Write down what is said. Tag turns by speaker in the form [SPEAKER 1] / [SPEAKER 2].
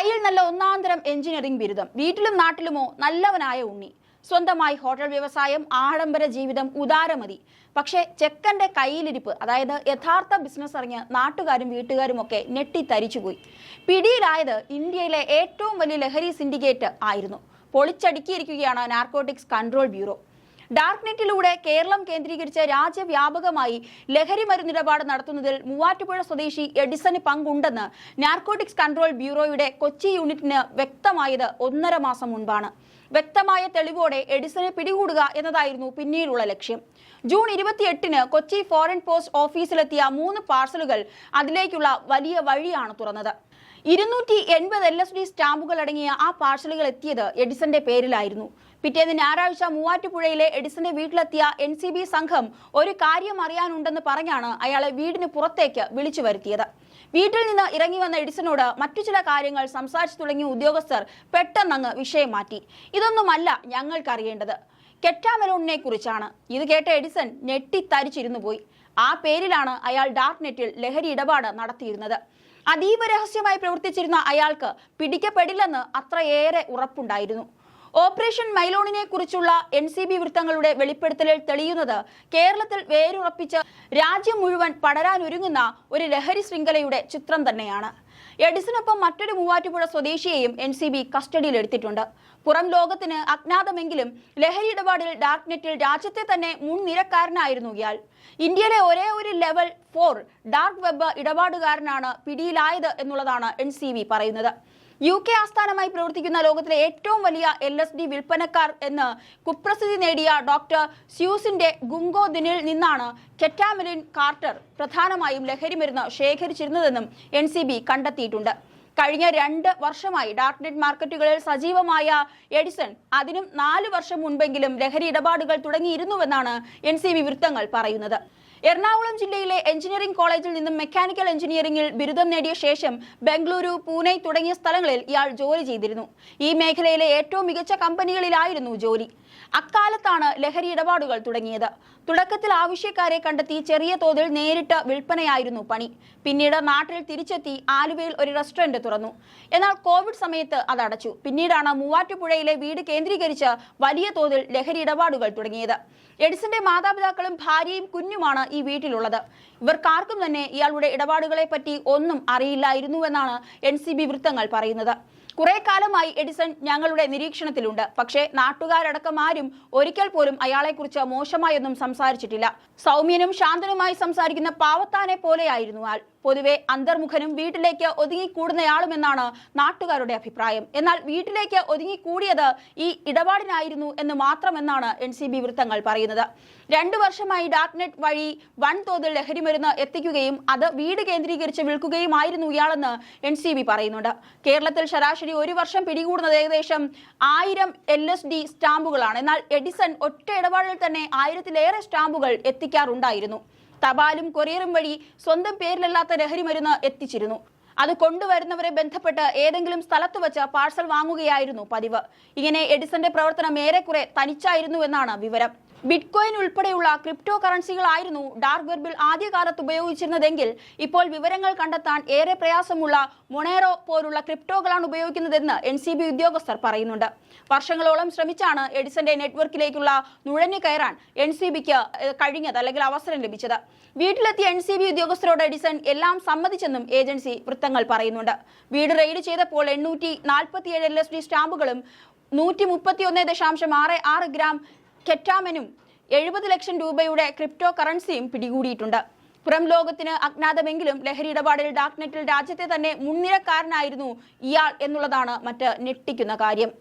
[SPEAKER 1] കയ്യിൽ നല്ല ഒന്നാന്തരം എഞ്ചിനീയറിംഗ് ബിരുദം, വീട്ടിലും നാട്ടിലുമോ നല്ലവനായ ഉണ്ണി, സ്വന്തമായി ഹോട്ടൽ വ്യവസായം, ആഡംബര ജീവിതം, ഉദാരമതി. പക്ഷേ ചെക്കന്റെ കയ്യിലിരിപ്പ്, അതായത് യഥാർത്ഥ ബിസിനസ് അറിഞ്ഞ് നാട്ടുകാരും വീട്ടുകാരും ഒക്കെ ഞെട്ടിത്തരിച്ചുപോയി. പിടിയിലായത് ഇന്ത്യയിലെ ഏറ്റവും വലിയ ലഹരി സിൻഡിക്കേറ്റ് ആയിരുന്നു. പൊളിച്ചടുക്കിയിരിക്കുകയാണ് നാർക്കോട്ടിക്സ് കൺട്രോൾ ബ്യൂറോ. ഡാർക്ക് നെറ്റിലൂടെ കേരളം കേന്ദ്രീകരിച്ച് രാജ്യവ്യാപകമായി ലഹരി മരുന്നിടപാട് നടത്തുന്നതിൽ മൂവാറ്റുപുഴ സ്വദേശി എഡിസന് പങ്കുണ്ടെന്ന് നാർക്കോട്ടിക്സ് കൺട്രോൾ ബ്യൂറോയുടെ കൊച്ചി യൂണിറ്റിന് വ്യക്തമായത് 1.5 മാസം മുൻപാണ്. വ്യക്തമായ തെളിവോടെ എഡിസനെ പിടികൂടുക എന്നതായിരുന്നു പിന്നീടുള്ള ലക്ഷ്യം. ജൂൺ 28-ന് കൊച്ചി ഫോറിൻ പോസ്റ്റ് ഓഫീസിലെത്തിയ 3 പാർസലുകൾ അതിലേക്കുള്ള വലിയ വഴിയാണ് തുറന്നത്. 280 LSD സ്റ്റാമ്പുകൾ അടങ്ങിയ ആ പാർസലുകൾ എത്തിയത് എഡിസന്റെ പേരിലായിരുന്നു. പിറ്റേന്ന് ഞായറാഴ്ച മൂവാറ്റുപുഴയിലെ എഡിസന്റെ വീട്ടിലെത്തിയ NCB സംഘം ഒരു കാര്യം അറിയാനുണ്ടെന്ന് പറഞ്ഞാണ് അയാളെ വീടിന് പുറത്തേക്ക് വിളിച്ചു വരുത്തിയത്. വീട്ടിൽ നിന്ന് ഇറങ്ങി വന്ന എഡിസനോട് മറ്റു ചില കാര്യങ്ങൾ സംസാരിച്ചു തുടങ്ങിയ ഉദ്യോഗസ്ഥർ പെട്ടെന്നങ്ങ് വിഷയം മാറ്റി. ഇതൊന്നുമല്ല ഞങ്ങൾക്കറിയേണ്ടത്, കെറ്റാമെലോണിനെ കുറിച്ചാണ്. ഇത് കേട്ട എഡിസൺ ഞെട്ടിത്തരിച്ചിരുന്നു പോയി. ആ പേരിലാണ് അയാൾ ഡാർക്ക് നെറ്റിൽ ലഹരി ഇടപാട് നടത്തിയിരുന്നത്. അതീവ രഹസ്യമായി പ്രവർത്തിച്ചിരുന്ന അയാൾക്ക് പിടിക്കപ്പെടില്ലെന്ന് അത്രയേറെ ഉറപ്പുണ്ടായിരുന്നു. ഓപ്പറേഷൻ മൈലോണിനെ കുറിച്ചുള്ള NCB വൃത്തങ്ങളുടെ വെളിപ്പെടുത്തലിൽ തെളിയുന്നത് കേരളത്തിൽ വേരുറപ്പിച്ച് രാജ്യം മുഴുവൻ പടരാനൊരുങ്ങുന്ന ഒരു ലഹരി ശൃംഖലയുടെ ചിത്രം തന്നെയാണ്. എഡിസനൊപ്പം മറ്റൊരു മൂവാറ്റുപുഴ സ്വദേശിയെയും NCB കസ്റ്റഡിയിലെടുത്തിട്ടുണ്ട്. പുറം ലോകത്തിന് അജ്ഞാതമെങ്കിലും ലഹരി ഇടപാടിൽ ഡാർക്ക് നെറ്റിൽ രാജ്യത്തെ തന്നെ മുൻനിരക്കാരനായിരുന്നു ഇയാൾ. ഇന്ത്യയിലെ ഒരേ ഒരു ലെവൽ 4 ഡാർക്ക് വെബ് ഇടപാടുകാരനാണ് പിടിയിലായത് എന്നുള്ളതാണ് NCB പറയുന്നത്. UK ആസ്ഥാനമായി പ്രവർത്തിക്കുന്ന ലോകത്തിലെ ഏറ്റവും വലിയ LSD വിൽപ്പനക്കാർ എന്ന് കുപ്രസിദ്ധി നേടിയ ഡോക്ടർ സ്യൂസിന്റെ ഗുങ്കോദിനിൽ നിന്നാണ് കെറ്റാമെലിൻ കാർട്ടർ പ്രധാനമായും ലഹരി മരുന്ന് ശേഖരിച്ചിരുന്നതെന്നും NCB കണ്ടെത്തിയിട്ടുണ്ട്. കഴിഞ്ഞ 2 വർഷമായി ഡാർക്ക് നെറ്റ് മാർക്കറ്റുകളിൽ സജീവമായ എഡിസൺ അതിനും 4 വർഷം മുൻപെങ്കിലും ലഹരി ഇടപാടുകൾ തുടങ്ങിയിരുന്നുവെന്നാണ് NCB വൃത്തങ്ങൾ പറയുന്നത്. എറണാകുളം ജില്ലയിലെ എഞ്ചിനീയറിംഗ് കോളേജിൽ നിന്നും മെക്കാനിക്കൽ എഞ്ചിനീയറിംഗിൽ ബിരുദം നേടിയ ശേഷം ബംഗളൂരു, പൂനെ തുടങ്ങിയ സ്ഥലങ്ങളിൽ ഇയാൾ ജോലി ചെയ്തിരുന്നു. ഈ മേഖലയിലെ ഏറ്റവും മികച്ച കമ്പനികളിലായിരുന്നു ജോലി. അക്കാലത്താണ് ലഹരി ഇടപാടുകൾ തുടങ്ങിയത്. തുടക്കത്തിൽ ആവശ്യക്കാരെ കണ്ടെത്തി ചെറിയ തോതിൽ നേരിട്ട് വിൽപ്പനയായിരുന്നു പണി. പിന്നീട് നാട്ടിൽ തിരിച്ചെത്തി ആലുവയിൽ ഒരു റെസ്റ്റോറന്റ് തുറന്നു. എന്നാൽ കോവിഡ് സമയത്ത് അത് അടച്ചു. പിന്നീടാണ് മൂവാറ്റുപുഴയിലെ വീട് കേന്ദ്രീകരിച്ച് വലിയ തോതിൽ ലഹരി ഇടപാടുകൾ തുടങ്ങിയത്. എഡിസന്റെ മാതാപിതാക്കളും ഭാര്യയും കുഞ്ഞുമാണ് ഈ വീട്ടിലുള്ളത്. ഇവർക്കാർക്കും തന്നെ ഇയാളുടെ ഇടപാടുകളെ പറ്റി ഒന്നും അറിയില്ലായിരുന്നുവെന്നാണ് NCB വൃത്തങ്ങൾ പറയുന്നത്. കുറെ കാലമായി എഡിസൺ ഞങ്ങളുടെ നിരീക്ഷണത്തിലുണ്ട്. പക്ഷേ നാട്ടുകാരടക്കം ആരും ഒരിക്കൽ പോലും അയാളെക്കുറിച്ച് മോശമായൊന്നും സംസാരിച്ചിട്ടില്ല. സൗമ്യനും ശാന്തനുമായി സംസാരിക്കുന്ന പാവത്താനെ പോലെയായിരുന്നു ആൾ. പൊതുവെ അന്തർമുഖനും വീട്ടിലേക്ക് ഒതുങ്ങിക്കൂടുന്നയാളുമെന്നാണ് നാട്ടുകാരുടെ അഭിപ്രായം. എന്നാൽ വീട്ടിലേക്ക് ഒതുങ്ങിക്കൂടിയത് ഈ ഇടപാടിനായിരുന്നു എന്ന് മാത്രമെന്നാണ് NCB വൃത്തങ്ങൾ പറയുന്നത്. 2 വർഷമായി ഡാർക്ക് നെറ്റ് വഴി വൻതോതിൽ ലഹരി മരുന്ന് എത്തിക്കുകയും അത് വീട് കേന്ദ്രീകരിച്ച് വിൽക്കുകയുമായിരുന്നു ഇയാളെന്ന് NCB പറയുന്നുണ്ട്. കേരളത്തിൽ ശരാശരി ഒരു വർഷം പിടികൂടുന്നത് ഏകദേശം 1000 LSD സ്റ്റാമ്പുകളാണ്. എന്നാൽ എഡിസൺ ഒറ്റ ഇടപാടിൽ തന്നെ 1000-ലേറെ സ്റ്റാമ്പുകൾ എത്തിക്കാറുണ്ടായിരുന്നു. തപാലും കൊറിയറും വഴി സ്വന്തം പേരിലല്ലാത്ത ലഹരി മരുന്ന് എത്തിച്ചിരുന്നു. അത് കൊണ്ടുവരുന്നവരെ ബന്ധപ്പെട്ട് ഏതെങ്കിലും സ്ഥലത്ത് വെച്ച് പാഴ്സൽ വാങ്ങുകയായിരുന്നു പതിവ്. ഇങ്ങനെ എഡിസന്റെ പ്രവർത്തനം ഏറെക്കുറെ തനിച്ചായിരുന്നുവെന്നാണ് വിവരം. ബിറ്റ്കോയിൻ ഉൾപ്പെടെയുള്ള ക്രിപ്റ്റോ കറൻസികളായിരുന്നു ഡാർക്ക് വെബിൽ ആദ്യകാലത്ത് ഉപയോഗിച്ചിരുന്നതെങ്കിൽ ഇപ്പോൾ വിവരങ്ങൾ കണ്ടെത്താൻ ഏറെ പ്രയാസമുള്ള മൊണേറോ പോലുള്ള ക്രിപ്റ്റോകളാണ് ഉപയോഗിക്കുന്നതെന്ന് NCB ഉദ്യോഗസ്ഥർ പറയുന്നുണ്ട്. വർഷങ്ങളോളം ശ്രമിച്ചാണ് എഡിസന്റെ നെറ്റ്വർക്കിലേക്കുള്ള നുഴഞ്ഞു കയറാൻ NCBക്ക് കഴിഞ്ഞത്, അല്ലെങ്കിൽ അവസരം ലഭിച്ചത്. വീട്ടിലെത്തിയ NCB ഉദ്യോഗസ്ഥരോട് എഡിസൺ എല്ലാം സമ്മതിച്ചെന്നും ഏജൻസി വൃത്തങ്ങൾ പറയുന്നുണ്ട്. വീട് റെയ്ഡ് ചെയ്തപ്പോൾ 847 LSD സ്റ്റാമ്പുകളും 131.66 ഗ്രാം കെറ്റാമെനും 70 ലക്ഷം രൂപയുടെ ക്രിപ്റ്റോ കറൻസിയും പിടികൂടിയിട്ടുണ്ട്. പുറം ലോകത്തിന് അജ്ഞാതമെങ്കിലും ലഹരി ഇടപാടിൽ ഡാർക്ക് നെറ്റിൽ രാജ്യത്തെ തന്നെ മുൻനിരക്കാരനായിരുന്നു ഇയാൾ എന്നുള്ളതാണ് മറ്റ് ഞെട്ടിക്കുന്ന കാര്യം.